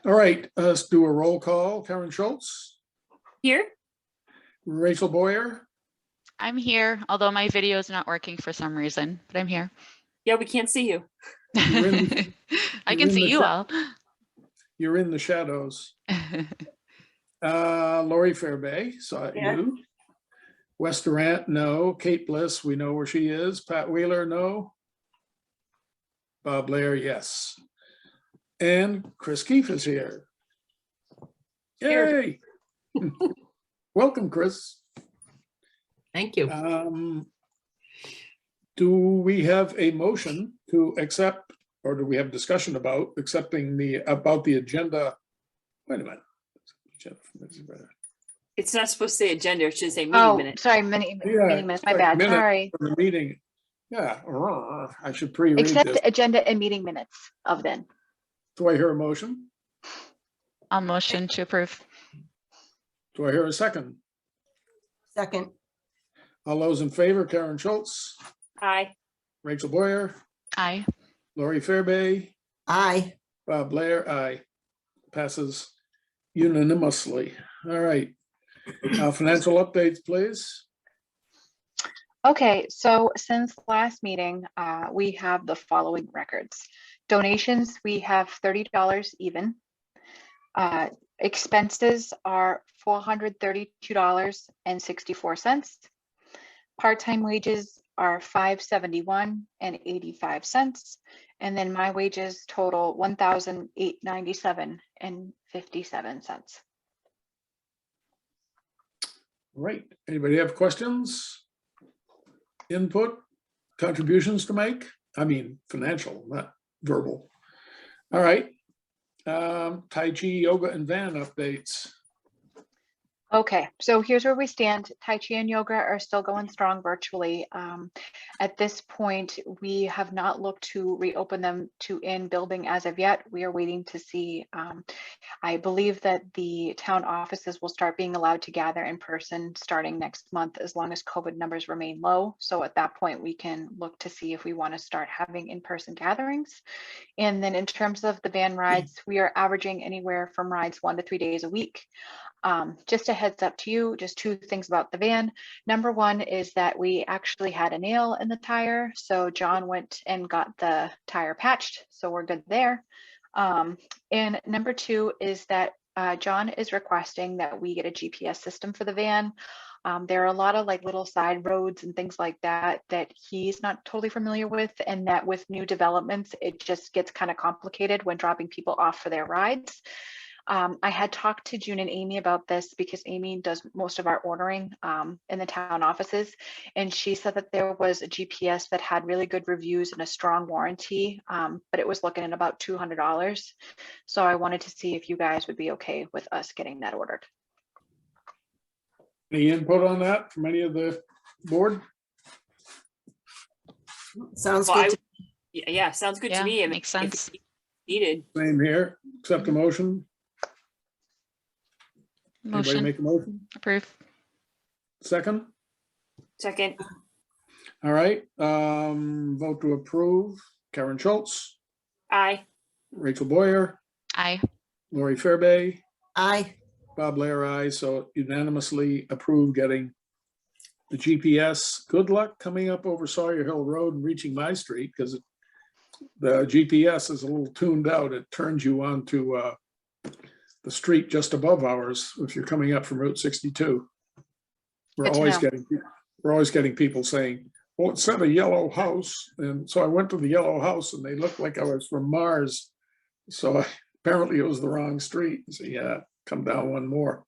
All right, let's do a roll call. Karen Schultz, Here? Rachel Boyer, I'm here, although my video is not working for some reason, but I'm here. Yeah, we can't see you. You're in I you're can in see the you chat. all. You're in the shadows. Lori Fairbay, saw Yeah. you. Wes Durant, no. Kate Bliss, we know where she is. Pat Wheeler, no. Bob Blair, yes. And Chris Keefe is here. Yay! Welcome, Chris. Thank you. Do we have a motion to accept, or do we have discussion about accepting the agenda? Wait a minute. It's not supposed to say agenda, it should say meeting Oh, minutes. sorry, meeting Yeah, minutes, my like bad, minutes sorry. for the meeting. Yeah, I should pre-read Accept this. agenda and meeting minutes of then. Do I hear a motion? I'll motion to approve. Do I hear a second? Second. All those in favor, Karen Schultz, Aye. Rachel Boyer, Aye. Lori Fairbay, Aye. Bob Blair, aye. Passes unanimously. All right. Financial updates, please. Okay, so since last meeting, we have the following records. Donations, we have $30 even. Expenses are $432.64. Part-time wages are $571.85. And then my wages total $1,897.57. Right. Anybody have questions? Input, contributions to make? I mean, financial, not verbal. All right. Tai Chi, yoga, and van updates. Okay, so here's where we stand. Tai Chi and yoga are still going strong virtually. At this point, we have not looked to reopen them to in building as of yet. We are waiting to see. I believe that the town offices will start being allowed to gather in person starting next month, as long as COVID numbers remain low. So at that point, we can look to see if we want to start having in-person gatherings. And then in terms of the van rides, we are averaging anywhere from rides 1 to 3 days a week. Just a heads up to you, just 2 things about the van. Number 1 is that we actually had a nail in the tire. So John went and got the tire patched. So we're good there. And number 2 is that John is requesting that we get a GPS system for the van. There are a lot of like little side roads and things like that that he's not totally familiar with, and that with new developments, it just gets kind of complicated when dropping people off for their rides. I had talked to June and Amy about this because Amy does most of our ordering in the town offices. And she said that there was a GPS that had really good reviews and a strong warranty, but it was looking at about $200. So I wanted to see if you guys would be okay with us getting that ordered. Any input on that from any of the board? Sounds Well, good. Yeah, sounds good to Yeah, me. makes sense. If needed. Same here. Accept a motion. Anybody Motion, make a motion? approve. Second? Second. All right. Vote to approve. Karen Schultz, Aye. Rachel Boyer, Aye. Lori Fairbay, Aye. Bob Blair, aye. So unanimously approved getting the GPS. Good luck coming up over Sawyer Hill Road and reaching my street, because the GPS is a little tuned out. It turns you onto the street just above ours if you're coming up from Route 62. We're Good to always know. getting people saying, "Well, it said a yellow house," and so I went to the yellow house, and they looked like I was from Mars. So apparently it was the wrong street. So yeah, come down one more.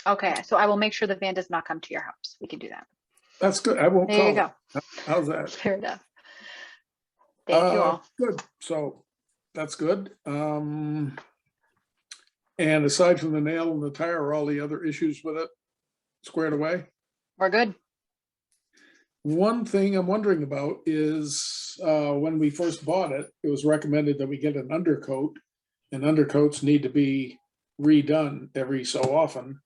Okay, so I will make sure the van does not come to your house. We can do that. That's good. I won't There you call go. it. How's that? Fair enough. Thank you all. Good. So that's good. And aside from the nail in the tire, are all the other issues with it squared away? We're good. One thing I'm wondering about is when we first bought it, it was recommended that we get an undercoat, and undercoats need to be redone every so often.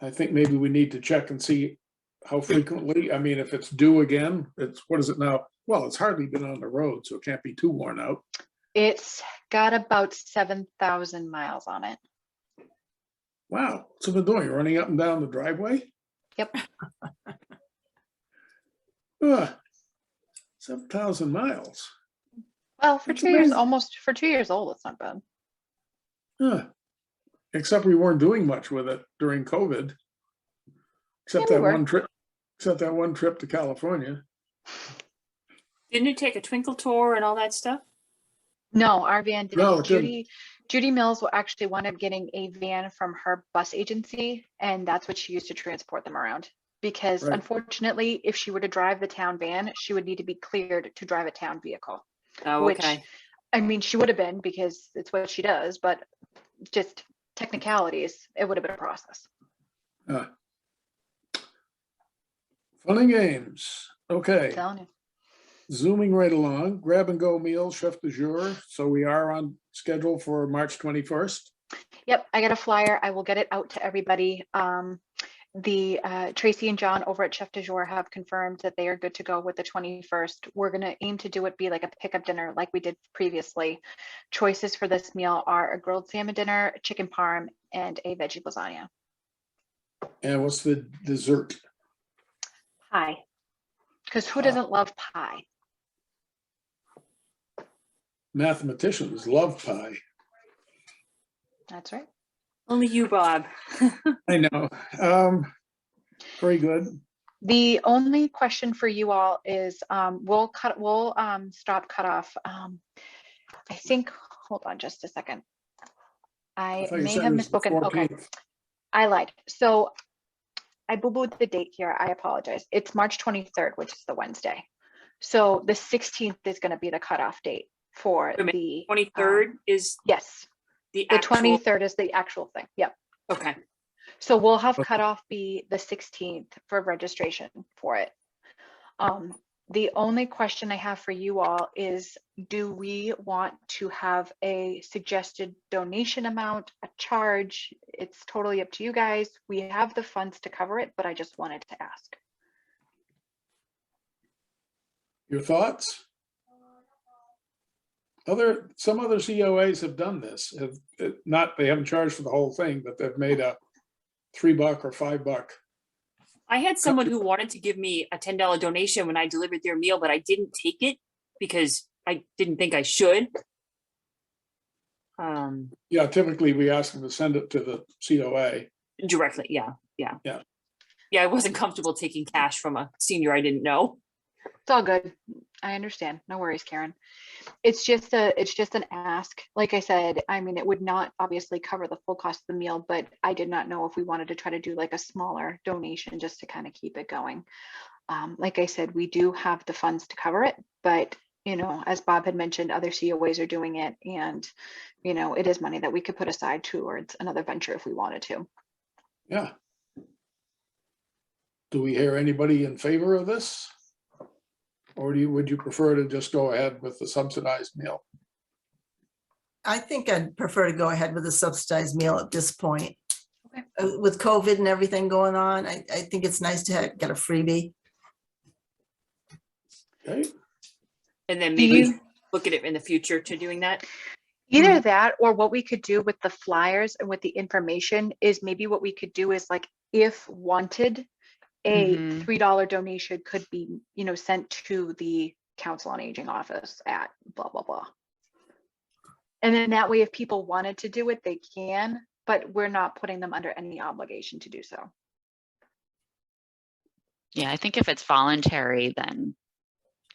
I think maybe we need to check and see how frequently. I mean, if it's due again, what is it now? Well, it's hardly been on the road, so it can't be too worn out. It's got about 7,000 miles on it. Wow, what's it been doing? Running up and down the driveway? Yep. 7,000 miles. Well, for That's 2 years, amazing. almost for 2 years old, it's not bad. Huh. Except we weren't doing much with it during COVID. Except Yeah, we that were. one trip, except that one trip to California. Didn't it take a twinkle tour and all that stuff? No, our van didn't. No, it didn't. Judy Mills will actually wound up getting a van from her bus agency, and that's what she used to transport them around. Because Right. unfortunately, if she were to drive the town van, she would need to be cleared to drive a town vehicle. Oh, Which, okay. I mean, she would have been because it's what she does, but just technicalities, it would have been a process. Fun and games. Okay, Telling you. zooming right along, grab and go meal, chef du jour. So we are on schedule for March 21st. Yep, I got a flyer. I will get it out to everybody. Tracy and John over at Chef du Jour have confirmed that they are good to go with the 21st. We're going to aim to do it be like a pickup dinner like we did previously. Choices for this meal are a grilled salmon dinner, chicken parm, and a veggie lasagna. And what's the dessert? Pie. Because who doesn't love pie? Mathematicians love pie. That's right. Only you, Bob. I know. Very good. The only question for you all is we'll stop cutoff. I think, hold on just a second. I thought you may said have it was the misspoken. Okay, 14th. I lied. So I boo-booed the date here. I apologize. It's March 23rd, which is the Wednesday. So the 16th is going to be the cutoff date for Wait a minute, the 23rd is yes. the The actual. 23rd is the actual thing. Yep. Okay. So we'll have Okay. cutoff be the 16th for registration for it. The only question I have for you all is, do we want to have a suggested donation amount, a charge? It's totally up to you guys. We have the funds to cover it, but I just wanted to ask. Your thoughts? Some other COAs have done this. They haven't charged for the whole thing, but they've made a $3 or $5. I had someone who wanted to give me a $10 donation when I delivered their meal, but I didn't take it because I didn't think I should. Yeah, typically we ask them to send it to the COA. Directly. Yeah. I wasn't comfortable taking cash from a senior I didn't know. It's all good. I understand. No worries, Karen. It's just an ask. Like I said, I mean, it would not obviously cover the full cost of the meal, but I did not know if we wanted to try to do like a smaller donation just to kind of keep it going. Like I said, we do have the funds to cover it, but you know, as Bob had mentioned, other COAs are doing it, and you know, it is money that we could put aside towards another venture if we wanted to. Yeah. Do we hear anybody in favor of this? Or would you prefer to just go ahead with the subsidized meal? I think I'd prefer to go ahead with a subsidized meal at this point. Okay. With COVID and everything going on, I think it's nice to get a freebie. And Okay, then Do maybe you- look at it in the future to doing that. Either that, or what we could do with the flyers and with the information is maybe what we could do is like, if wanted, a Mhm. $3 donation could be, you know, sent to the Council on Aging office at blah, blah, blah. And then that way, if people wanted to do it, they can, but we're not putting them under any obligation to do so. Yeah, I think if it's voluntary, then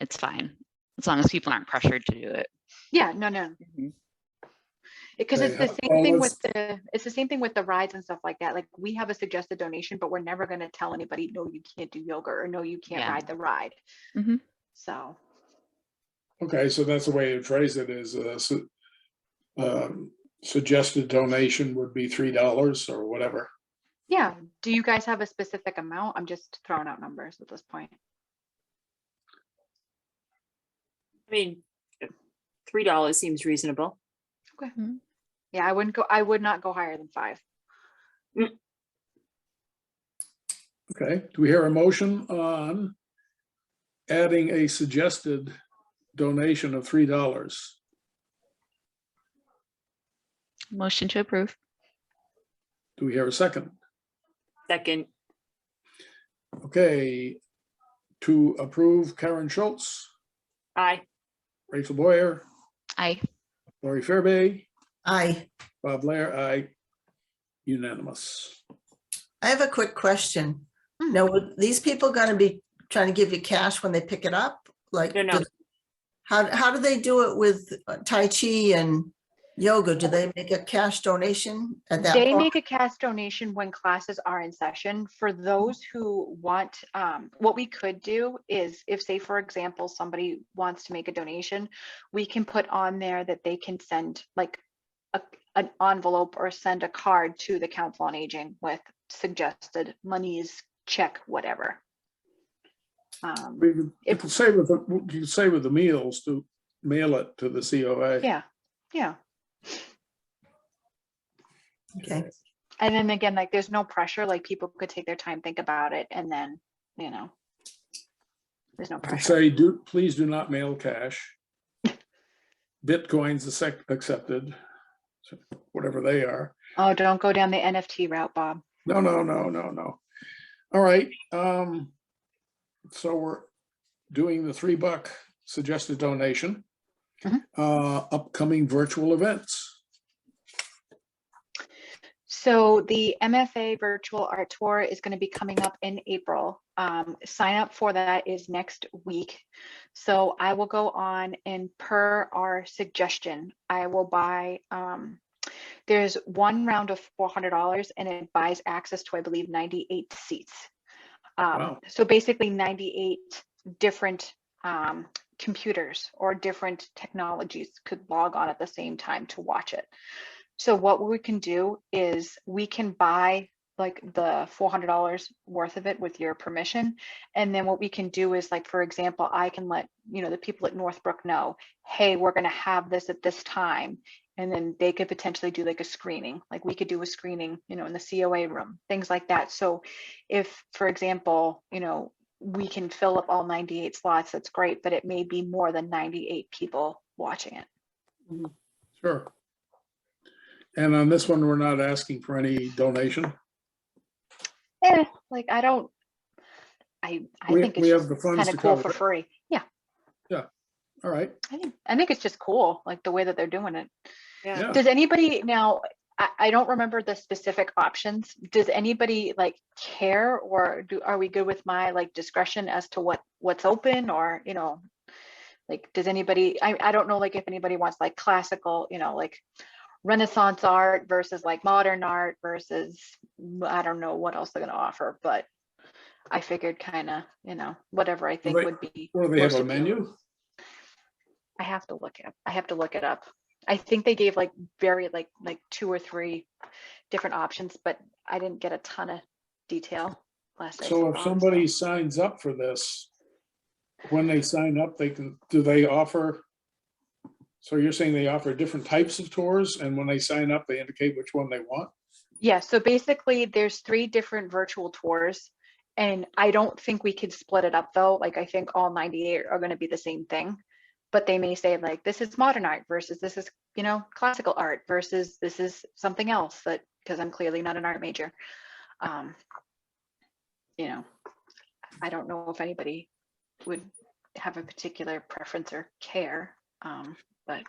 it's fine, as long as people aren't pressured to do it. Yeah, no. Mhm. Because it's Okay, the same well, thing let's- it's the same thing with the rides and stuff like that. Like, we have a suggested donation, but we're never going to tell anybody, no, you can't do yoga, or no, you can't Yeah. ride the ride. Mhm. So okay, so that's the way to phrase it is suggested donation would be $3 or whatever. yeah, do you guys have a specific amount? I'm just throwing out numbers at this point. I mean, $3 seems reasonable. Yeah, I would not go higher than 5. Okay, do we hear a motion on adding a suggested donation of $3? Motion to approve. Do we hear a second? Second, Okay, to approve, Karen Schultz, aye. Rachel Boyer, Aye. Lori Fairby, Aye. Bob Blair, aye. Unanimous. I have a quick question. Hmm. Now, would these people gonna be trying to give you cash when they pick it up? Like, No. how do they do it with Tai Chi and yoga? Do they make a cash donation at that They point? make a cash donation when classes are in session. For those who want, what we could do is if, say, for example, somebody wants to make a donation, we can put on there that they can send like an envelope or send a card to the Council on Aging with suggested monies, check, whatever. You If- could say with the meals to mail it to the COA. Yeah, yeah. Okay, And then again, like there's no pressure, like people could take their time, think about it, and then, there's no I could pressure. say, please do not mail cash. Bitcoins accepted, so whatever they are. Oh, don't go down the NFT route, Bob. No. All right, so we're doing the $3 suggested donation. Upcoming virtual events. So the MFA Virtual Art Tour is going to be coming up in April. Sign up for that is next week. So I will go on and per our suggestion, I will buy, there's one round of $400 and it buys access to, I believe, 98 seats. Wow. So basically 98 different computers or different technologies could log on at the same time to watch it. So what we can do is we can buy like the $400 worth of it with your permission. And then what we can do is, like, for example, I can let, the people at Northbrook know, hey, we're going to have this at this time. And then they could potentially do like a screening, like we could do a screening, in the COA room, things like that. So if, for example, we can fill up all 98 slots, that's great, but it may be more than 98 people watching it. Sure. And on this one, we're not asking for any donation. Like I think it's We have just the funds kind to of cool cover for it. free. Yeah. All right. I think it's just cool, like the way that they're doing it. Yeah. Does anybody now, I don't remember the specific options. Does anybody like care, or are we good with my like discretion as to what's open, or, like, does anybody, I don't know, like if anybody wants like classical, like Renaissance art versus like modern art versus, I don't know what else they're going to offer, but I figured kind of, whatever I think would be. Or they have most a appealing. menu? I have to look it up. I think they gave like very like 2 or 3 different options, but I didn't get a ton of detail last I So if saw, somebody signs up for this, when they sign up, do they offer? So you're saying they offer different types of tours, and when they sign up, they indicate which one they want? Yeah, so basically there's 3 different virtual tours, and I don't think we could split it up though. Like I think all 98 are going to be the same thing, but they may say like this is modern art versus this is, classical art versus this is something else, that because I'm clearly not an art major. I don't know if anybody would have a particular preference or care, but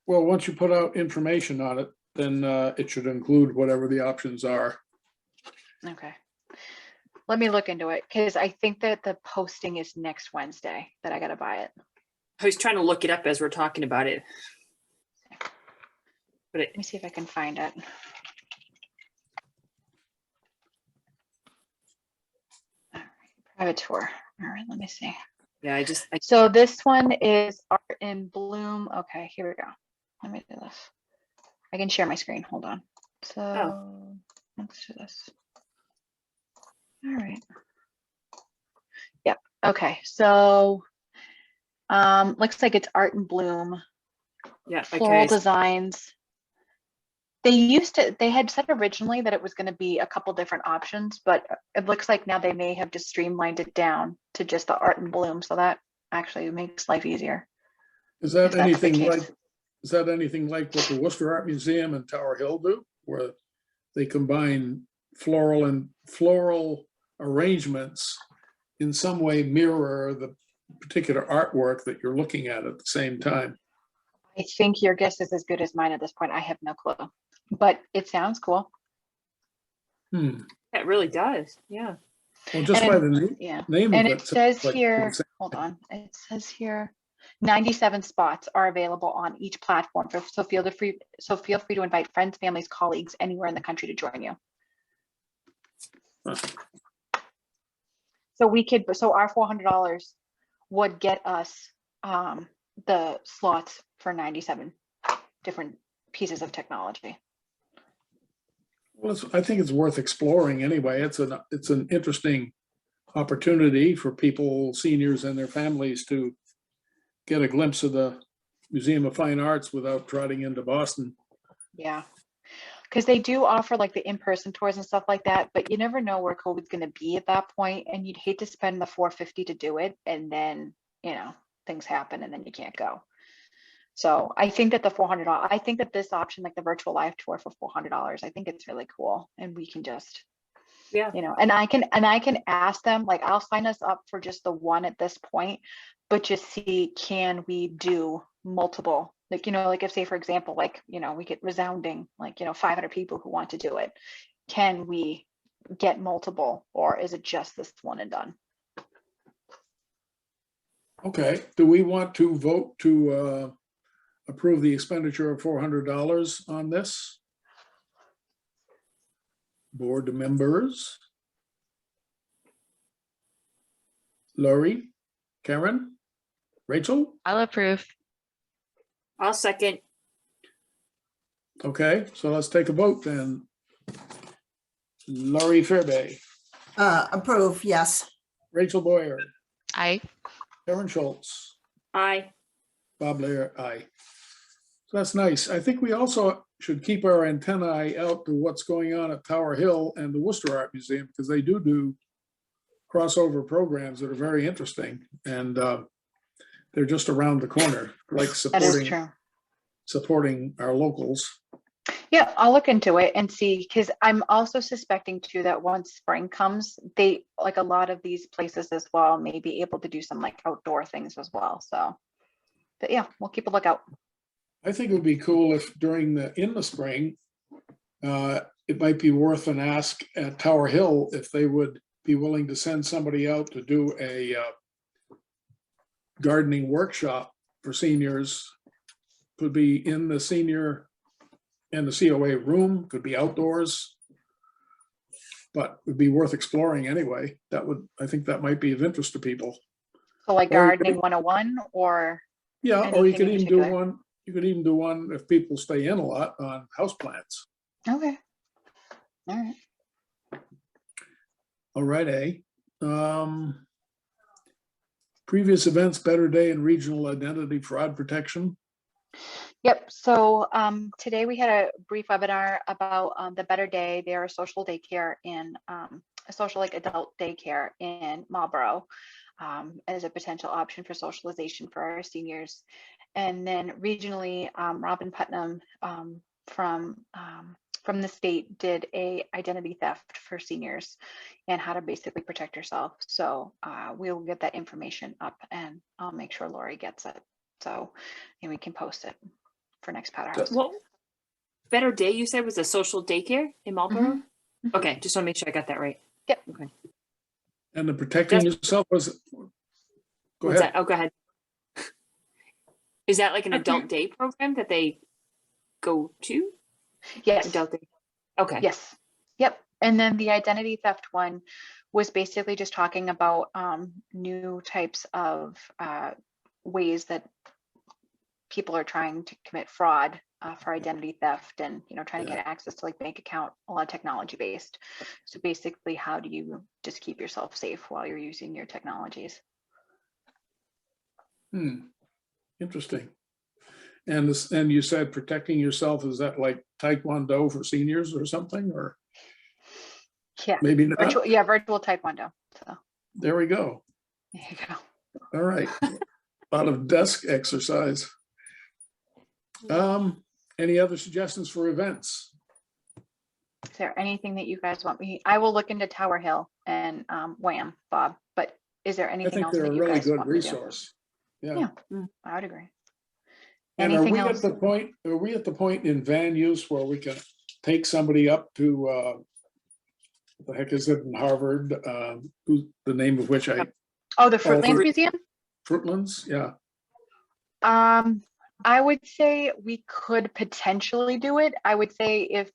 Well, once you put out information on it, then it should include whatever the options are. okay. Let me look into it, because I think that the posting is next Wednesday that I got to buy it. I was trying to look it up as we're talking about it. But Let me see if I can find it. All right, private tour. All right, let me see. yeah, I So this one is Art in Bloom. Okay, here we go. Let me do this. I can share my screen. Hold on. So let's do this. All right. Yep. Okay. So looks like it's Art in Bloom. yeah, Floral okay. designs. They had said originally that it was going to be a couple different options, but it looks like now they may have just streamlined it down to just the Art in Bloom. So that actually makes life easier. Is that If that's the anything case. like, is that anything like what the Worcester Art Museum and Tower Hill do, where they combine floral arrangements in some way mirror the particular artwork that you're looking at the same time? I think your guess is as good as mine at this point. I have no clue, but it sounds cool. That really does. Yeah. Well, just And by the Yeah. name of And it. it says like here, the same hold thing. on, it says here, 97 spots are available on each platform. So feel free to invite friends, families, colleagues anywhere in the country to join you. Huh. So our $400 would get us the slots for 97 different pieces of technology. Well, I think it's worth exploring anyway. It's an interesting opportunity for people, seniors and their families, to get a glimpse of the Museum of Fine Arts without trotting into Boston. Yeah, because they do offer like the in-person tours and stuff like that, but you never know where COVID's going to be at that point, and you'd hate to spend the $450 to do it, and then things happen, and then you can't go. So I think that the $400, I think that this option, like the virtual live tour for $400, I think it's really cool, and we can just, Yeah. and I can ask them, like, I'll sign us up for just the one at this point, but just see, can we do multiple? Like, like if, say, for example, like, we get resounding, like, 500 people who want to do it. Can we get multiple, or is it just this one and done? Okay, do we want to vote to approve the expenditure of $400 on this? Board members? Lori, Karen, Rachel? I'll approve. I'll second. Okay, so let's take a vote then. Laurie Fairby, Approve, yes. Rachel Boyer, I Karen Schultz, Aye. Bob Lair, aye. So that's nice. I think we also should keep our antennae out to what's going on at Tower Hill and the Worcester Art Museum, because they do crossover programs that are very interesting, and they're just around the corner, like That is true. supporting our locals. Yeah, I'll look into it and see, because I'm also suspecting too that once spring comes, they, like a lot of these places as well, may be able to do some like outdoor things as well. So, but yeah, we'll keep a lookout. I think it would be cool if in the spring, it might be worth an ask at Tower Hill if they would be willing to send somebody out to do a gardening workshop for seniors. Could be in the senior and the COA room, could be outdoors, but would be worth exploring anyway. I think that might be of interest to people. So like Or you gardening could- 101, or Yeah, or you anything could in even do particular? one. You could even do one if people stay in a lot on houseplants. okay, all right. All right, previous events, Better Day and Regional Identity Fraud Protection. Yep. So today we had a brief webinar about the Better Day. They're a social daycare in a social like adult daycare in Marlborough as a potential option for socialization for our seniors. And then regionally, Robin Putnam from the state did a identity theft for seniors and how to basically protect yourself. So we'll get that information up, and I'll make sure Lori gets it. So, and we can post it for next Powderhouse. Well, Better Day, you said, was a social daycare in Marlborough? Okay, just want to make sure I got that right. Yep. Okay. And the protecting yourself was, go What's ahead. that? Oh, go ahead. Is that like an Okay. adult day program that they go to? Yes. Adult day. Okay. Yes. Yep. And then the identity theft one was basically just talking about new types of ways that people are trying to commit fraud for identity theft, and trying to get access to like bank account, a lot of technology based. So basically, how do you just keep yourself safe while you're using your technologies? Interesting. And you said protecting yourself, is that like Taekwondo for seniors or something, or Yeah. maybe not? Virtual Taekwondo. So There we go. there you go. All right. A lot of desk exercise. Any other suggestions for events? Is there anything that you guys want me? I will look into Tower Hill and Wham, Bob, but is there I anything think else they're that a you really guys good want me to do? resource. Yeah. Yeah, I would agree. And are Anything we else? at the point, are we at the point in van use where we can take somebody up to, what the heck is it in Harvard? Who's the name of which Oh, the Fruitlands Fruit- Museum? Fruitlands? Yeah. I would say we could potentially do it. I would say if,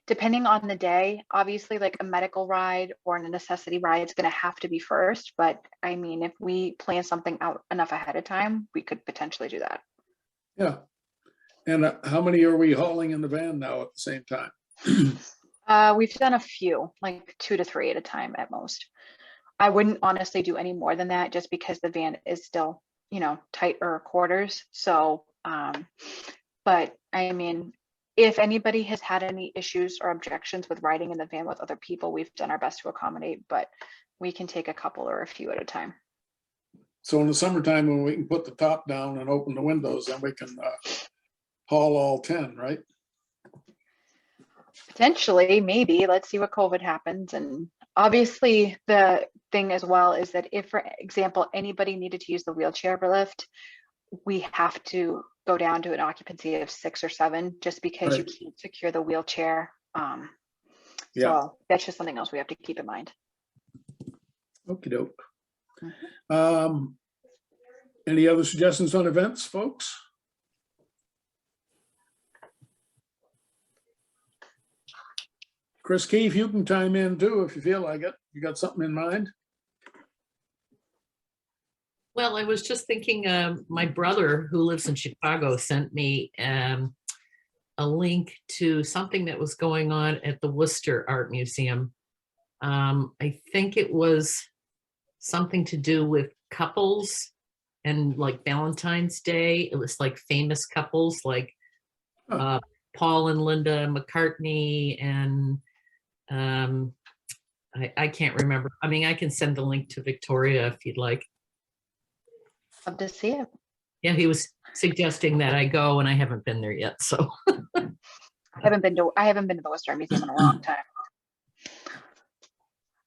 depending on the day, obviously like a medical ride or a necessity ride is going to have to be first. But I mean, if we plan something out enough ahead of time, we could potentially do that. Yeah. And how many are we hauling in the van now at the same time? We've done a few, like 2 to 3 at a time at most. I wouldn't honestly do any more than that just because the van is still, tighter quarters. So, but I mean, if anybody has had any issues or objections with riding in the van with other people, we've done our best to accommodate, but we can take a couple or a few at a time. So in the summertime, when we can put the top down and open the windows, then we can haul all 10, right? Potentially, maybe. Let's see what COVID happens. And obviously the thing as well is that if, for example, anybody needed to use the wheelchair lift, we have to go down to an occupancy of 6 or 7 just because you Right. can't secure the wheelchair. Yeah. So that's just something else we have to keep in mind. Okey doke. Any other suggestions on events, folks? Chris Keefe, you can chime in too if you feel like it. You got something in mind? Well, I was just thinking, my brother who lives in Chicago sent me a link to something that was going on at the Worcester Art Museum. I think it was something to do with couples and like Valentine's Day. It was like famous couples like Paul and Linda McCartney and I can't remember. I mean, I can send the link to Victoria if you'd like. Love to see it. Yeah, he was suggesting that I go and I haven't been there yet, so. I haven't been to the Worcester Art Museum in a long time.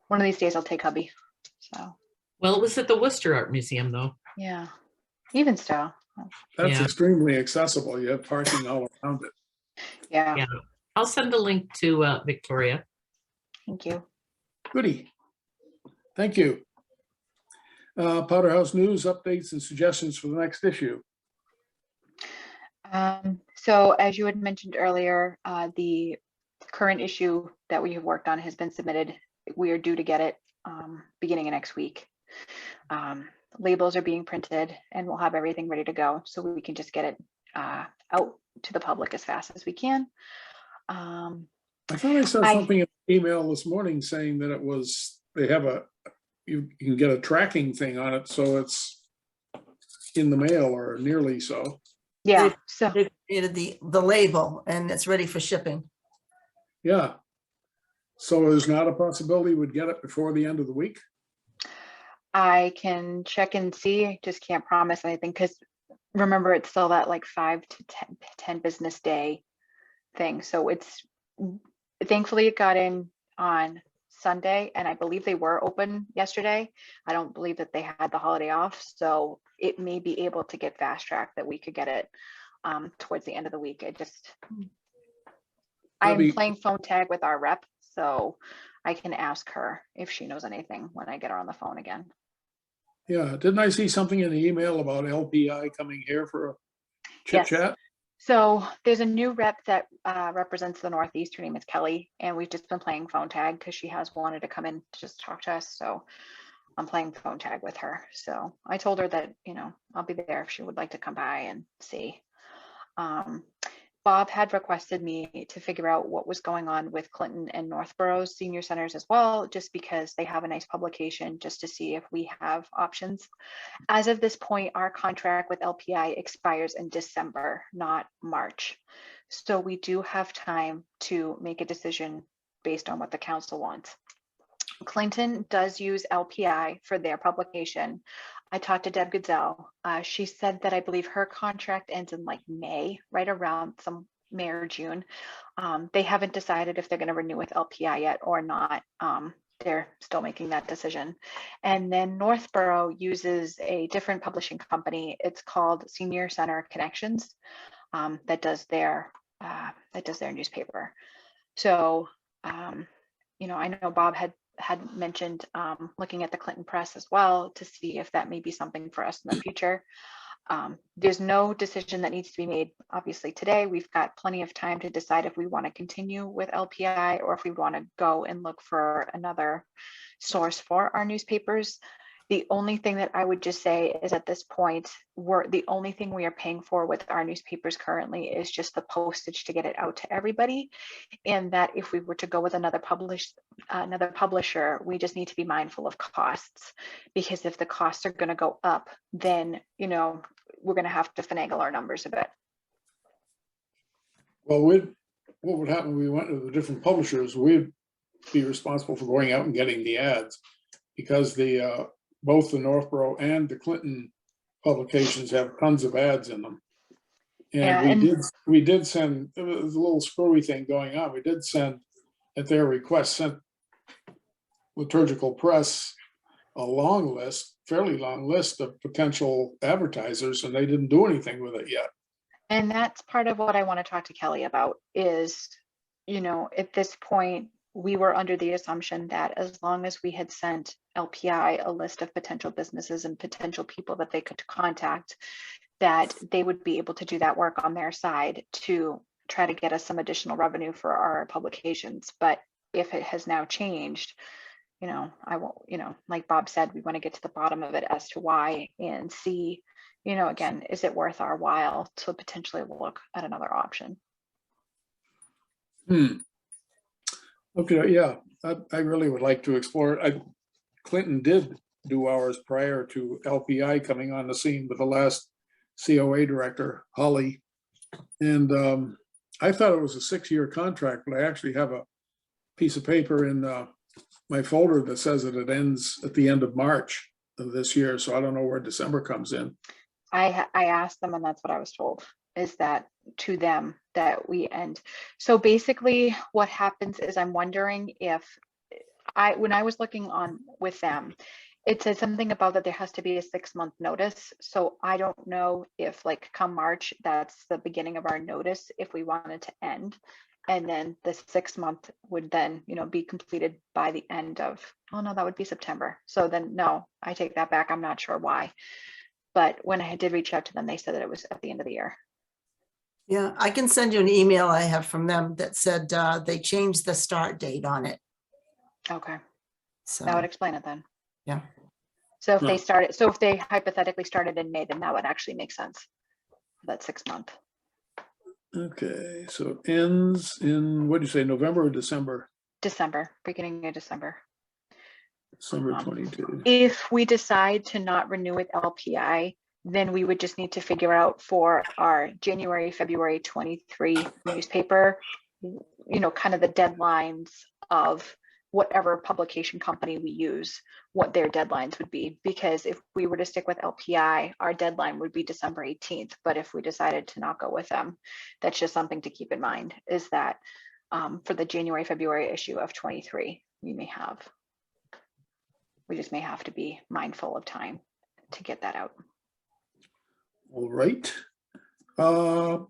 One of these days I'll take hubby. So Well, it was at the Worcester Art Museum though. yeah, even still. That's Yeah. extremely accessible. You have parking all around it. Yeah, Yeah. I'll send a link to Victoria. thank you. Goody. Thank you. Powderhouse News updates and suggestions for the next issue. So as you had mentioned earlier, the current issue that we have worked on has been submitted. We are due to get it beginning of next week. Labels are being printed and we'll have everything ready to go so we can just get it out to the public as fast as we can. I thought I saw something in the email this morning saying that it was, they have you can get a tracking thing on it, so it's in the mail or nearly so. Yeah, so They created the label and it's ready for shipping. Yeah. So there's not a possibility we'd get it before the end of the week? I can check and see. I just can't promise anything because remember it's still that like 5 to 10 business day thing. So it's thankfully it got in on Sunday and I believe they were open yesterday. I don't believe that they had the holiday off. So it may be able to get fast tracked that we could get it towards the end of the week. I'm playing phone tag with our rep, so I can ask her if she knows anything when I get her on the phone again. Yeah, didn't I see something in the email about LPI coming here for a chit Yes. chat? So there's a new rep that represents the Northeast. Her name is Kelly, and we've just been playing phone tag because she has wanted to come in to just talk to us. So I'm playing phone tag with her. So I told her that, I'll be there if she would like to come by and see. Bob had requested me to figure out what was going on with Clinton and Northborough's senior centers as well, just because they have a nice publication, just to see if we have options. As of this point, our contract with LPI expires in December, not March. So we do have time to make a decision based on what the council wants. Clinton does use LPI for their publication. I talked to Deb Goodell. She said that I believe her contract ends in like May, right around some May or June. They haven't decided if they're going to renew with LPI yet or not. They're still making that decision. And then Northborough uses a different publishing company. It's called Senior Center Connections, that does their newspaper. So, you know, I know Bob had mentioned looking at the Clinton Press as well to see if that may be something for us in the future. There's no decision that needs to be made, obviously, today. We've got plenty of time to decide if we want to continue with LPI or if we want to go and look for another source for our newspapers. The only thing that I would just say is at this point, the only thing we are paying for with our newspapers currently is just the postage to get it out to everybody. And that if we were to go with another publisher, we just need to be mindful of costs, because if the costs are going to go up, then, you know, we're going to have to finagle our numbers a bit. Well, what would happen if we went to the different publishers? We'd be responsible for going out and getting the ads, because the both the Northborough and the Clinton publications have tons of ads in them. And Yeah, we did send, there was a little screwy thing going on. We did send, at their request, sent Liturgical Press a long list, fairly long list of potential advertisers, and they didn't do anything with it yet. And that's part of what I want to talk to Kelly about is, you know, at this point, we were under the assumption that as long as we had sent LPI a list of potential businesses and potential people that they could contact, that they would be able to do that work on their side to try to get us some additional revenue for our publications. But if it has now changed, you know, I won't, you know, like Bob said, we want to get to the bottom of it as to why and see, you know, again, is it worth our while to potentially look at another option? Okay, yeah, I really would like to explore it. Clinton did do ours prior to LPI coming on the scene with the last COA director, Holly. And I thought it was a 6-year contract, but I actually have a piece of paper in my folder that says that it ends at the end of March of this year. So I don't know where December comes in. I asked them, and that's what I was told, is that to them that we end. So basically what happens is I'm wondering if when I was looking on with them, it said something about that there has to be a 6-month notice. So I don't know if like come March, that's the beginning of our notice, if we wanted to end. And then the 6-month would then, you know, be completed by the end of, oh no, that would be September. So then no, I take that back. I'm not sure why. But when I did reach out to them, they said that it was at the end of the year. Yeah, I can send you an email I have from them that said they changed the start date on it. Okay, So, that would explain it then. yeah. So if they started, so if they hypothetically started in May, then that would actually make sense. That 6-month. Okay, so it ends in, what do you say, November or December? December, beginning of December. December 22. If we decide to not renew with LPI, then we would just need to figure out for our January, February 23 newspaper, you know, kind of the deadlines of whatever publication company we use, what their deadlines would be. Because if we were to stick with LPI, our deadline would be December 18th. But if we decided to not go with them, that's just something to keep in mind, is that for the January, February issue of 23, we just may have to be mindful of time to get that out. All right. In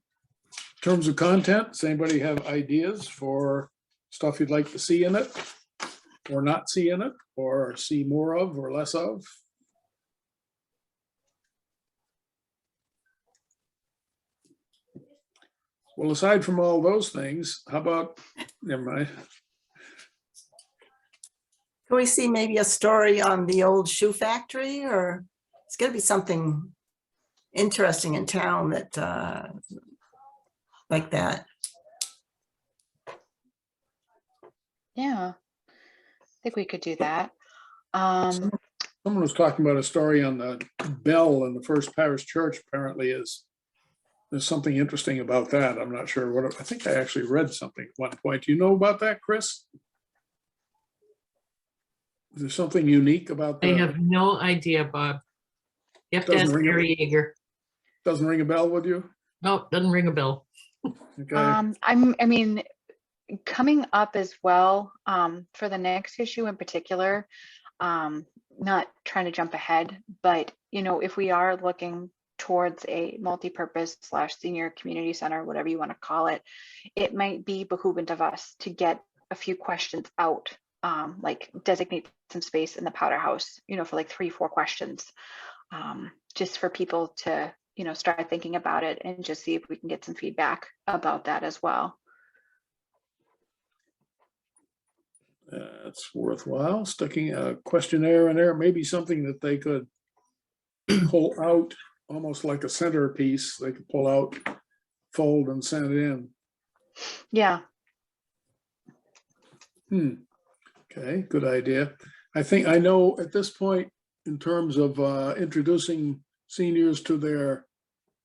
terms of content, does anybody have ideas for stuff you'd like to see in it or not see in it or see more of or less of? Well, aside from all those things, how about, never mind. Can we see maybe a story on the old shoe factory, or it's going to be something interesting in town that like that? Yeah, I think we could do that. Someone was talking about a story on the bell in the First Parish Church. Apparently there's something interesting about that. I'm not sure what, I think I actually read something at one point. Do you know about that, Chris? Is there something unique about I that? have no idea, Bob. You have to Doesn't ask ring a- Gary Yeager. Doesn't ring a bell with you? No, doesn't ring a bell. Okay, I mean, coming up as well, for the next issue in particular, not trying to jump ahead, but if we are looking towards a multi-purpose / senior community center, whatever you want to call it, it might be behoovant of us to get a few questions out, like designate some space in the powder house, for like 3-4 questions, just for people to, start thinking about it and just see if we can get some feedback about that as well. it's worthwhile sticking a questionnaire in there, maybe something that they could pull out, almost like a centerpiece. They could pull out, fold and send it in. Yeah. Okay, good idea. I know at this point, in terms of introducing seniors to their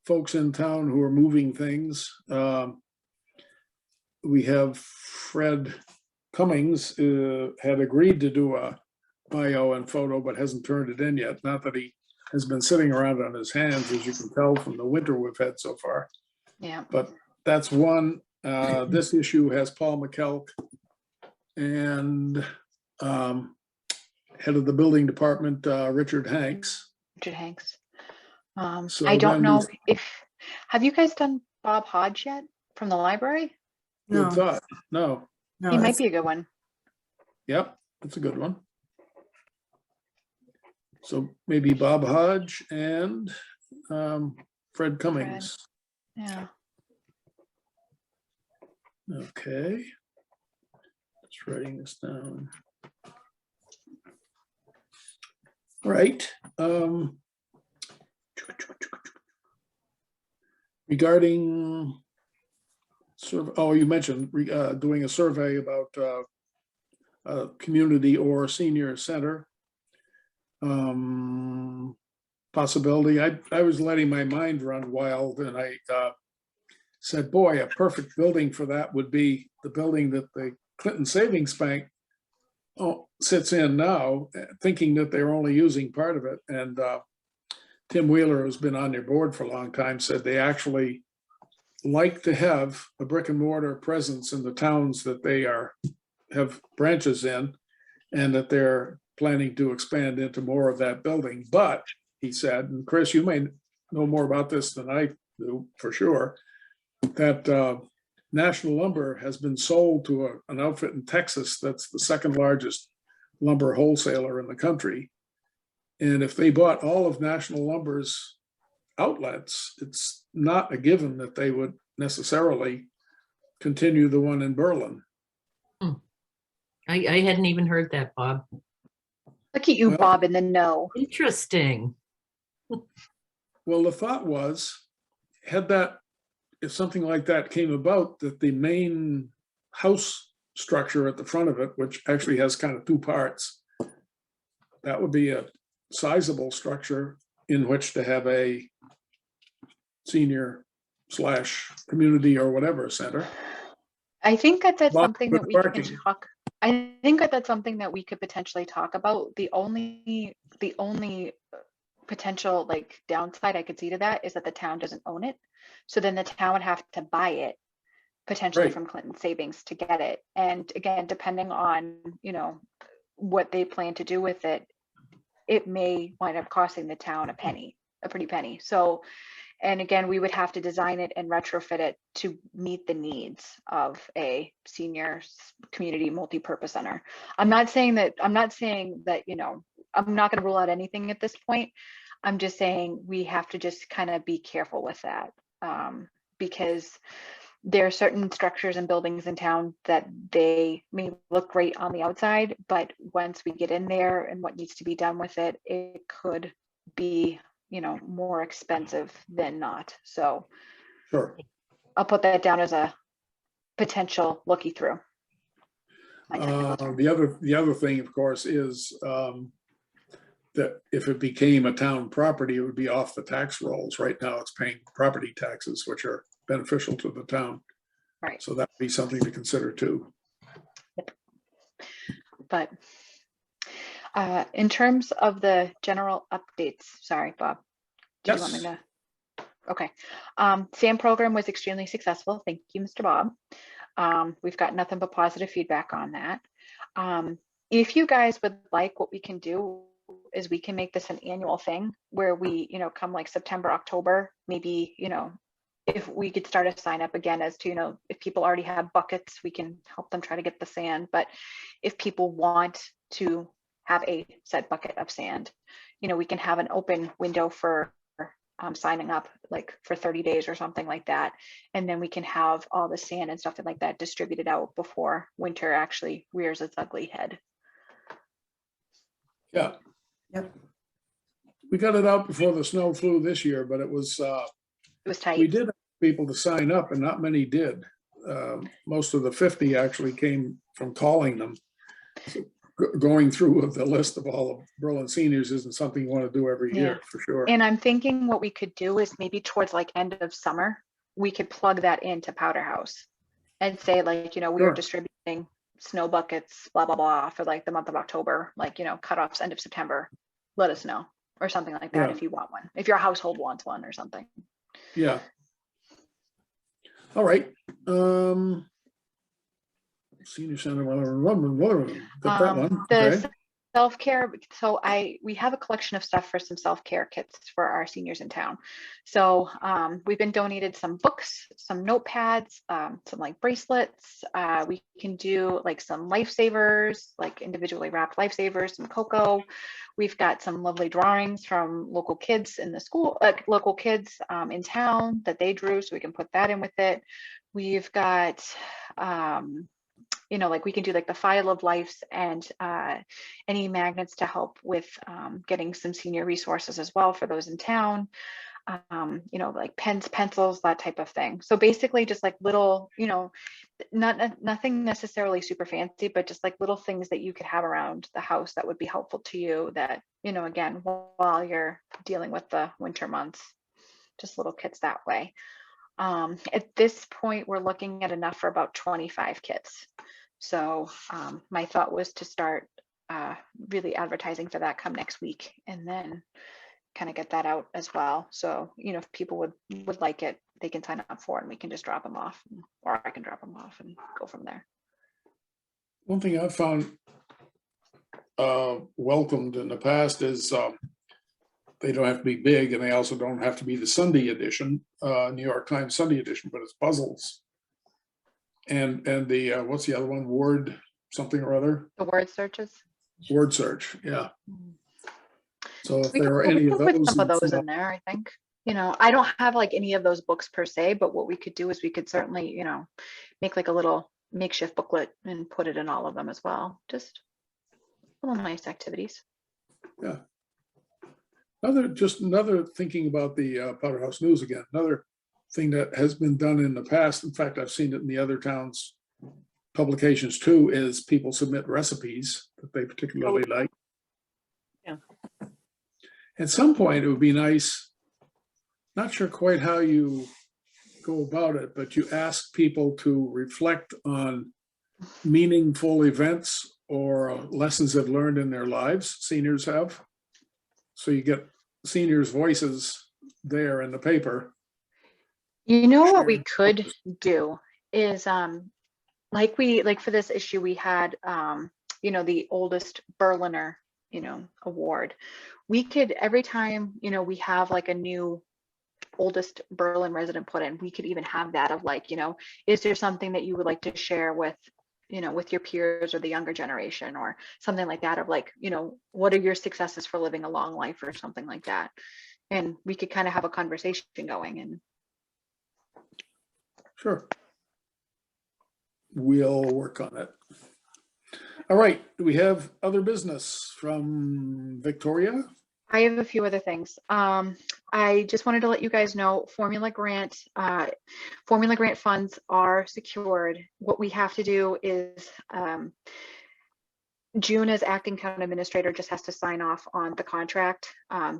folks in town who are moving things, we have Fred Cummings had agreed to do a bio and photo, but hasn't turned it in yet. Not that he has been sitting around on his hands, as you can tell from the winter we've had so far. Yeah. But that's one. This issue has Paul McKelk and head of the building department, Richard Hanks. Richard Hanks. So I don't then know have you guys done Bob Hodge yet from the library? Good No, thought. No. no, He might that's- be a good one. Yep, that's a good one. So maybe Bob Hodge and Fred Cummings. Yeah. Okay. Just writing this down. All right. Regarding you mentioned doing a survey about a community or senior center. Possibility. I was letting my mind run wild, and I said, boy, a perfect building for that would be the building that the Clinton Savings Bank sits in now, thinking that they're only using part of it. And Tim Wheeler, who's been on their board for a long time, said they actually like to have a brick and mortar presence in the towns that they have branches in, and that they're planning to expand into more of that building. But he said, and Chris, you may know more about this than I do for sure, that National Lumber has been sold to an outfit in Texas that's the second largest lumber wholesaler in the country. And if they bought all of National Lumber's outlets, it's not a given that they would necessarily continue the one in Berlin. I hadn't even heard that, Bob. Look at you, Well- Bob, in the know. Interesting. Well, the thought was, if something like that came about, that the main house structure at the front of it, which actually has kind of 2 parts, that would be a sizable structure in which to have a senior / community or whatever center. I think that that's Lot something with that we can parking. talk. I think that that's something that we could potentially talk about. The only potential like downside I could see to that is that the town doesn't own it. So then the town would have to buy it potentially Right. from Clinton Savings to get it. And again, depending on, what they plan to do with it, it may wind up costing the town a pretty penny. So, and again, we would have to design it and retrofit it to meet the needs of a senior community multi-purpose center. I'm not saying that, I'm not going to rule out anything at this point. I'm just saying we have to just kind of be careful with that, because there are certain structures and buildings in town that they may look great on the outside, but once we get in there and what needs to be done with it, it could be, more expensive than not. So Sure. I'll put that down as a potential looky through. My technical term. The other thing, of course, is that if it became a town property, it would be off the tax rolls. Right now, it's paying property taxes, which are beneficial to the town. Right. So that would be something to consider too. But in terms of the general updates, sorry, Bob. Did you want me Yes. to? Okay. SAM program was extremely successful. Thank you, Mr. Bob. We've got nothing but positive feedback on that. If you guys would like, what we can do is we can make this an annual thing where we, come like September, October, maybe, if we could start a sign up again as to, if people already have buckets, we can help them try to get the sand. But if people want to have a set bucket of sand, we can have an open window for signing up, like for 30 days or something like that. And then we can have all the sand and stuff like that distributed out before winter actually rears its ugly head. Yeah. Yep. We got it out before the snow flew this year, but it was, It was tight. we did have people to sign up and not many did. Most of the 50 actually came from calling them. So going through the list of all of Berlin seniors isn't something you want to do every year, for sure. And I'm thinking what we could do is maybe towards like end of summer, we could plug that into Powder House and say like, we Sure. are distributing snow buckets, blah, blah, blah, for like the month of October, like, cutoffs end of September. Let us know, or something like that Yeah. if you want one, if your household wants one or something. Yeah. All right. Senior center, got that one. The Okay. self-care, so we have a collection of stuff for some self-care kits for our seniors in town. So we've been donated some books, some notepads, some like bracelets. We can do like some lifesavers, like individually wrapped lifesavers, some cocoa. We've got some lovely drawings from local kids in the school, local kids in town that they drew, so we can put that in with it. We've got like we can do like the file of lives and any magnets to help with getting some senior resources as well for those in town. Like pens, pencils, that type of thing. So basically just like little, nothing necessarily super fancy, but just like little things that you could have around the house that would be helpful to you that, again, while you're dealing with the winter months, just little kits that way. At this point, we're looking at enough for about 25 kits. So my thought was to start really advertising for that come next week, and then kind of get that out as well. So, if people would like it, they can sign up for it and we can just drop them off, or I can drop them off and go from there. One thing I've found welcomed in the past is they don't have to be big, and they also don't have to be the Sunday edition, New York Times Sunday edition, but it's puzzles. And the what's the other one? Word something or other? The word searches. Word search, yeah. So if We there are can any of put those, some of those in there, I think. I don't have like any of those books per se, but what we could do is we could certainly, make like a little makeshift booklet and put it in all of them as well. Just little nice activities. yeah. Another thinking about the Powder House News again, another thing that has been done in the past, in fact, I've seen it in the other towns' publications too, is people submit recipes that they particularly like. Yeah. At some point, it would be nice, not sure quite how you go about it, but you ask people to reflect on meaningful events or lessons they've learned in their lives, seniors have. So you get seniors' voices there in the paper. What we could do is like for this issue we had the oldest Berliner award. We could, every time we have like a new oldest Berlin resident put in, we could even have that of like, is there something that you would like to share with with your peers or the younger generation, or something like that of like, what are your successes for living a long life or something like that. And we could kind of have a conversation going. And Sure. We'll work on it. All right. Do we have other business from Victoria? I have a few other things. I just wanted to let you guys know formula grant funds are secured. What we have to do is June, as acting town administrator, just has to sign off on the contract.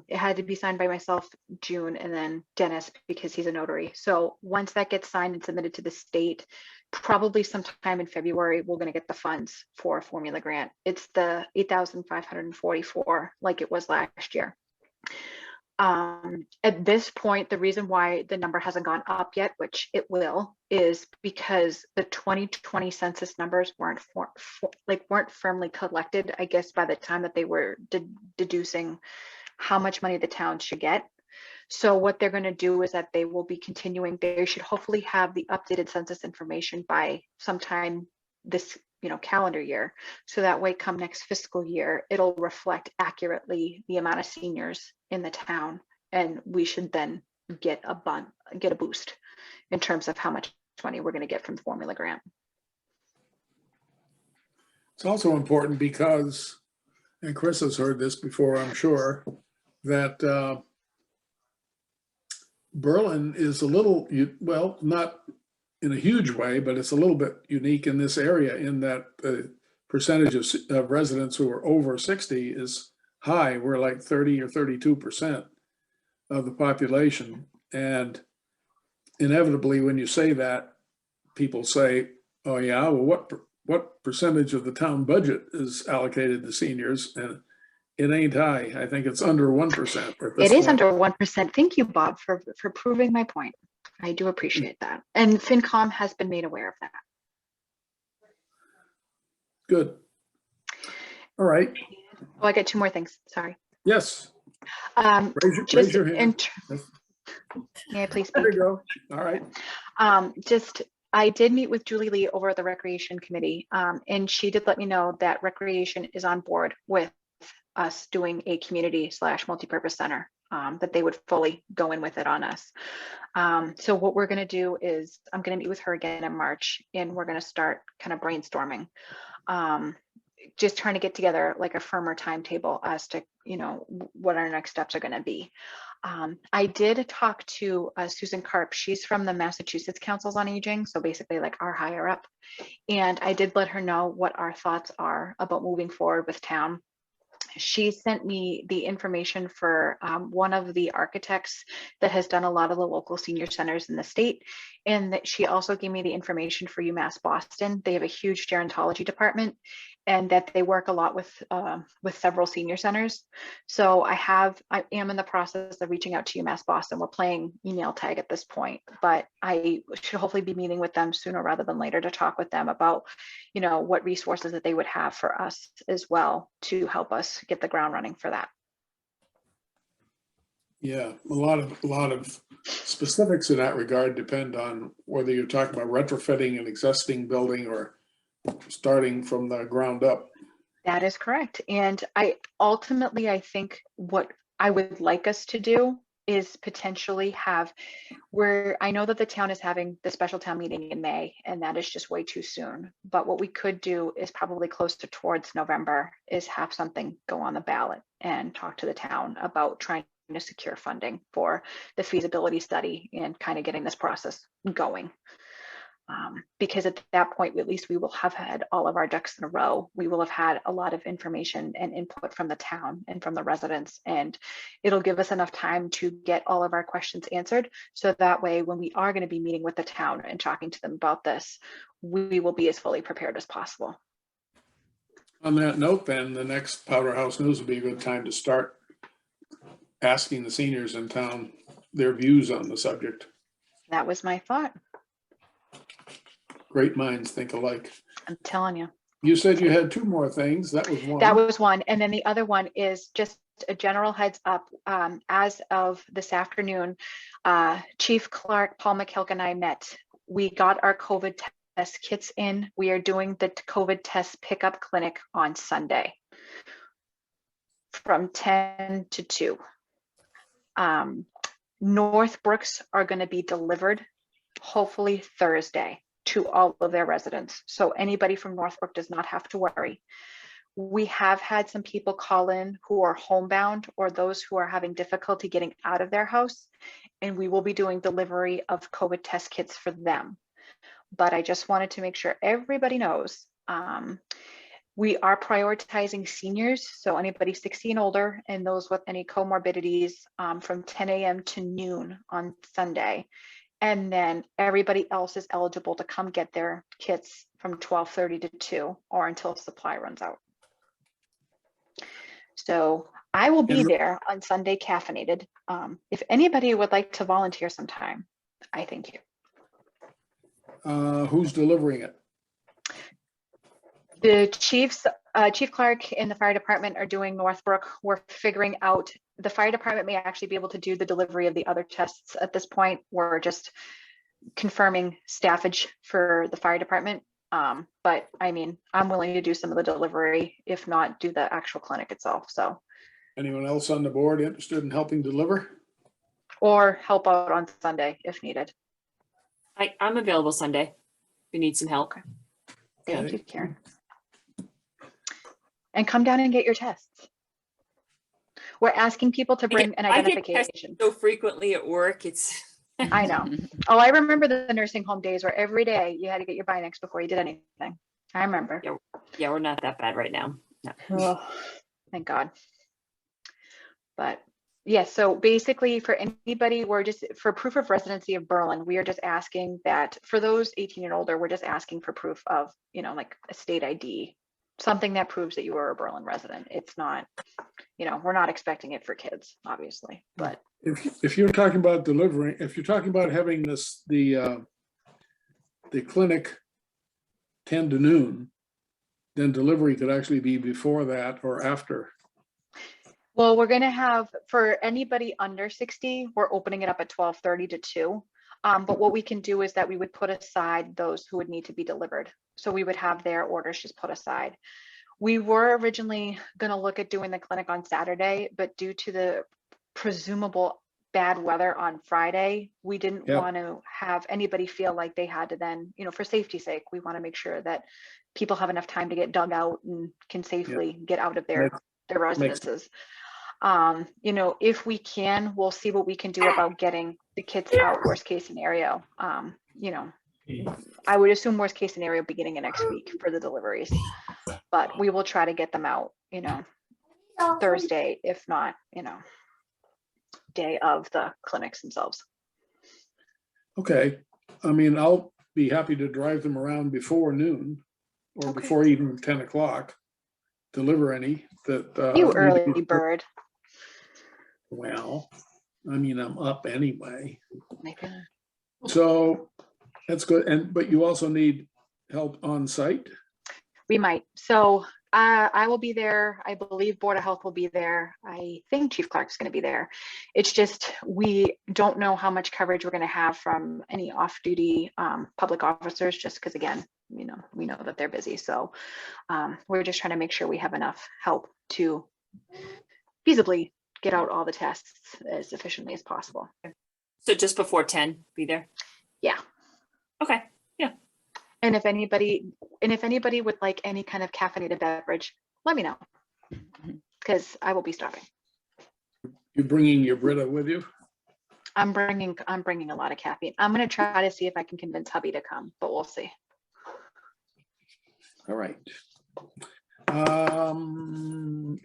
It had to be signed by myself, June, and then Dennis, because he's a notary. So once that gets signed and submitted to the state, probably sometime in February, we're going to get the funds for formula grant. It's the 8,544 like it was last year. At this point, the reason why the number hasn't gone up yet, which it will, is because the 2020 census numbers weren't weren't firmly collected, I guess, by the time that they were deducing how much money the town should get. So what they're going to do is that they will be continuing. They should hopefully have the updated census information by sometime this calendar year. So that way, come next fiscal year, it'll reflect accurately the amount of seniors in the town. And we should then get a boost in terms of how much money we're going to get from the formula grant. It's also important because, and Chris has heard this before, I'm sure, that Berlin is a little, well, not in a huge way, but it's a little bit unique in this area in that the percentage of residents who are over 60 is high. We're like 30 or 32% of the population. And inevitably, when you say that, people say, oh yeah, well, what percentage of the town budget is allocated to seniors? And it ain't high. I think it's under 1%. It is under 1%. Thank you, Bob, for proving my point. I do appreciate that. And FinCom has been made aware of that. Good. All right. Oh, I got two more things. Sorry. Yes. Just Raise your hand. May I please speak? There we go. All right. I did meet with Julie Lee over at the Recreation Committee, and she did let me know that Recreation is on board with us doing a community/multipurpose center, that they would fully go in with it on us. So what we're going to do is I'm going to meet with her again in March, and we're going to start kind of brainstorming, just trying to get together like a firmer timetable as to, what our next steps are going to be. I did talk to Susan Karp. She's from the Massachusetts Councils on Aging, so basically like our higher up. And I did let her know what our thoughts are about moving forward with town. She sent me the information for one of the architects that has done a lot of the local senior centers in the state. And that she also gave me the information for UMass Boston. They have a huge gerontology department, and that they work a lot with several senior centers. So I am in the process of reaching out to UMass Boston. We're playing email tag at this point, but I should hopefully be meeting with them sooner rather than later to talk with them about, what resources that they would have for us as well to help us get the ground running for that. Yeah, a lot of specifics in that regard depend on whether you're talking about retrofitting an existing building or starting from the ground up. That is correct. And I think what I would like us to do is potentially I know that the town is having the special town meeting in May, and that is just way too soon. But what we could do is probably closer towards November is have something go on the ballot and talk to the town about trying to secure funding for the feasibility study and kind of getting this process going. Because at that point, at least we will have had all of our ducks in a row. We will have had a lot of information and input from the town and from the residents, and it'll give us enough time to get all of our questions answered. So that way, when we are going to be meeting with the town and talking to them about this, we will be as fully prepared as possible. On that note, then, the next Powderhouse News would be a good time to start asking the seniors in town their views on the subject. That was my thought. Great minds think alike. I'm telling you. You said you had two more things. That was one. That was one. And then the other one is just a general heads up. As of this afternoon, Chief Clark, Paul McKelk, and I met. We got our COVID test kits in. We are doing the COVID test pickup clinic on Sunday from 10 to 2. Northbrooks are going to be delivered hopefully Thursday to all of their residents. So anybody from Northbrook does not have to worry. We have had some people call in who are homebound or those who are having difficulty getting out of their house, and we will be doing delivery of COVID test kits for them. But I just wanted to make sure everybody knows we are prioritizing seniors. So anybody 60 and older and those with any comorbidities from 10 a.m. to noon on Sunday. And then everybody else is eligible to come get their kits from 12:30 to 2 or until supply runs out. So I will be And- there on Sunday caffeinated. If anybody would like to volunteer sometime, I thank you. Who's delivering it? The chiefs, Chief Clark and the fire department are doing Northbrook. We're figuring out, the fire department may actually be able to do the delivery of the other tests at this point. We're just confirming staffage for the fire department. But I mean, I'm willing to do some of the delivery, if not do the actual clinic itself. So, Anyone else on the board interested in helping deliver? or help out on Sunday if needed. I'm available Sunday. If you need some help. Thank Okay. you, Karen. And come down and get your tests. We're asking people to bring an I get tested identification. so frequently at work. It's I know. Oh, I remember the nursing home days where every day you had to get your Binax before you did anything. I remember. yeah, we're not that bad right now. No. Oh, thank God. But yes, so basically for anybody, we're just, for proof of residency of Berlin, we are just asking that for those 18 and older, we're just asking for proof of, you know, like a state ID, something that proves that you are a Berlin resident. It's not, you know, we're not expecting it for kids, obviously, but If you're talking about delivering, if you're talking about having this, the clinic 10 to noon, then delivery could actually be before that or after. well, we're going to have, for anybody under 60, we're opening it up at 12:30 to 2. But what we can do is that we would put aside those who would need to be delivered. So we would have their orders just put aside. We were originally going to look at doing the clinic on Saturday, but due to the presumable bad weather on Friday, we didn't Yep. want to have anybody feel like they had to then, you know, for safety's sake, we want to make sure that people have enough time to get dug out and can safely get out of their residences. You know, if we can, we'll see what we can do about getting the kids out, worst case scenario. You know, I would assume worst case scenario beginning of next week for the deliveries, but we will try to get them out, you know, Thursday, if not, you know, day of the clinics themselves. Okay, I mean, I'll be happy to drive them around before noon or Okay. before even 10 o'clock, deliver any that. You need to early be- bird. Well, I mean, I'm up anyway. Maybe. So that's good. But you also need help on site? We might. So I will be there. I believe Board of Health will be there. I think Chief Clark's going to be there. It's just, we don't know how much coverage we're going to have from any off-duty public officers, just because, again, you know, we know that they're busy. So we're just trying to make sure we have enough help to feasibly get out all the tests as efficiently as possible. So just before 10, be there. Yeah. Okay. And if anybody would like any kind of caffeinated beverage, let me know, because I will be stopping. You're bringing your Brita with you? I'm bringing a lot of caffeine. I'm going to try to see if I can convince hubby to come, but we'll see. All right.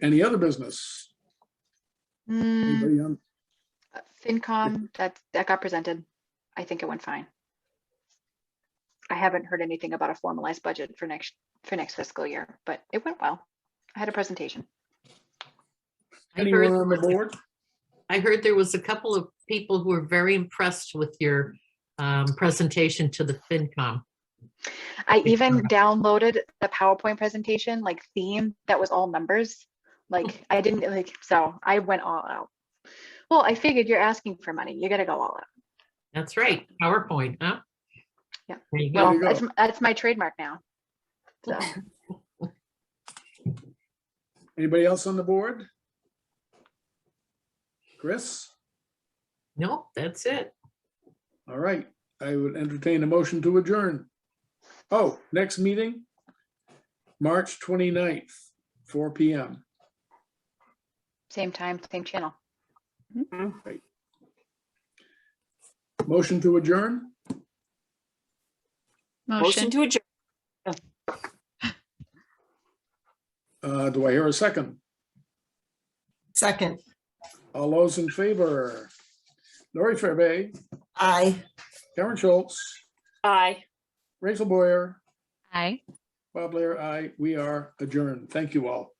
Any other business? Anybody on? FinCom, that got presented. I think it went fine. I haven't heard anything about a formalized budget for next fiscal year, but it went well. I had a presentation. Anyone on the board? I heard there was a couple of people who were very impressed with your presentation to the FinCom. I even downloaded the PowerPoint presentation, like theme that was all numbers. Like I didn't like, so I went all out. Well, I figured you're asking for money. You got to go all out. That's right, PowerPoint, huh? Yeah. There you Well, go. Well, that's my trademark now. So Anybody else on the board? Chris? Nope, that's it. All right, I would entertain a motion to adjourn. Oh, next meeting, March 29th, 4 p.m. same time, same channel. Motion to adjourn? Motion to adjourn. Do I hear a second? Second, All those in favor? Lori Fairby, aye. Karen Schultz, Aye. Rachel Boyer, Hi. Bob Blair, aye. We are adjourned. Thank you all.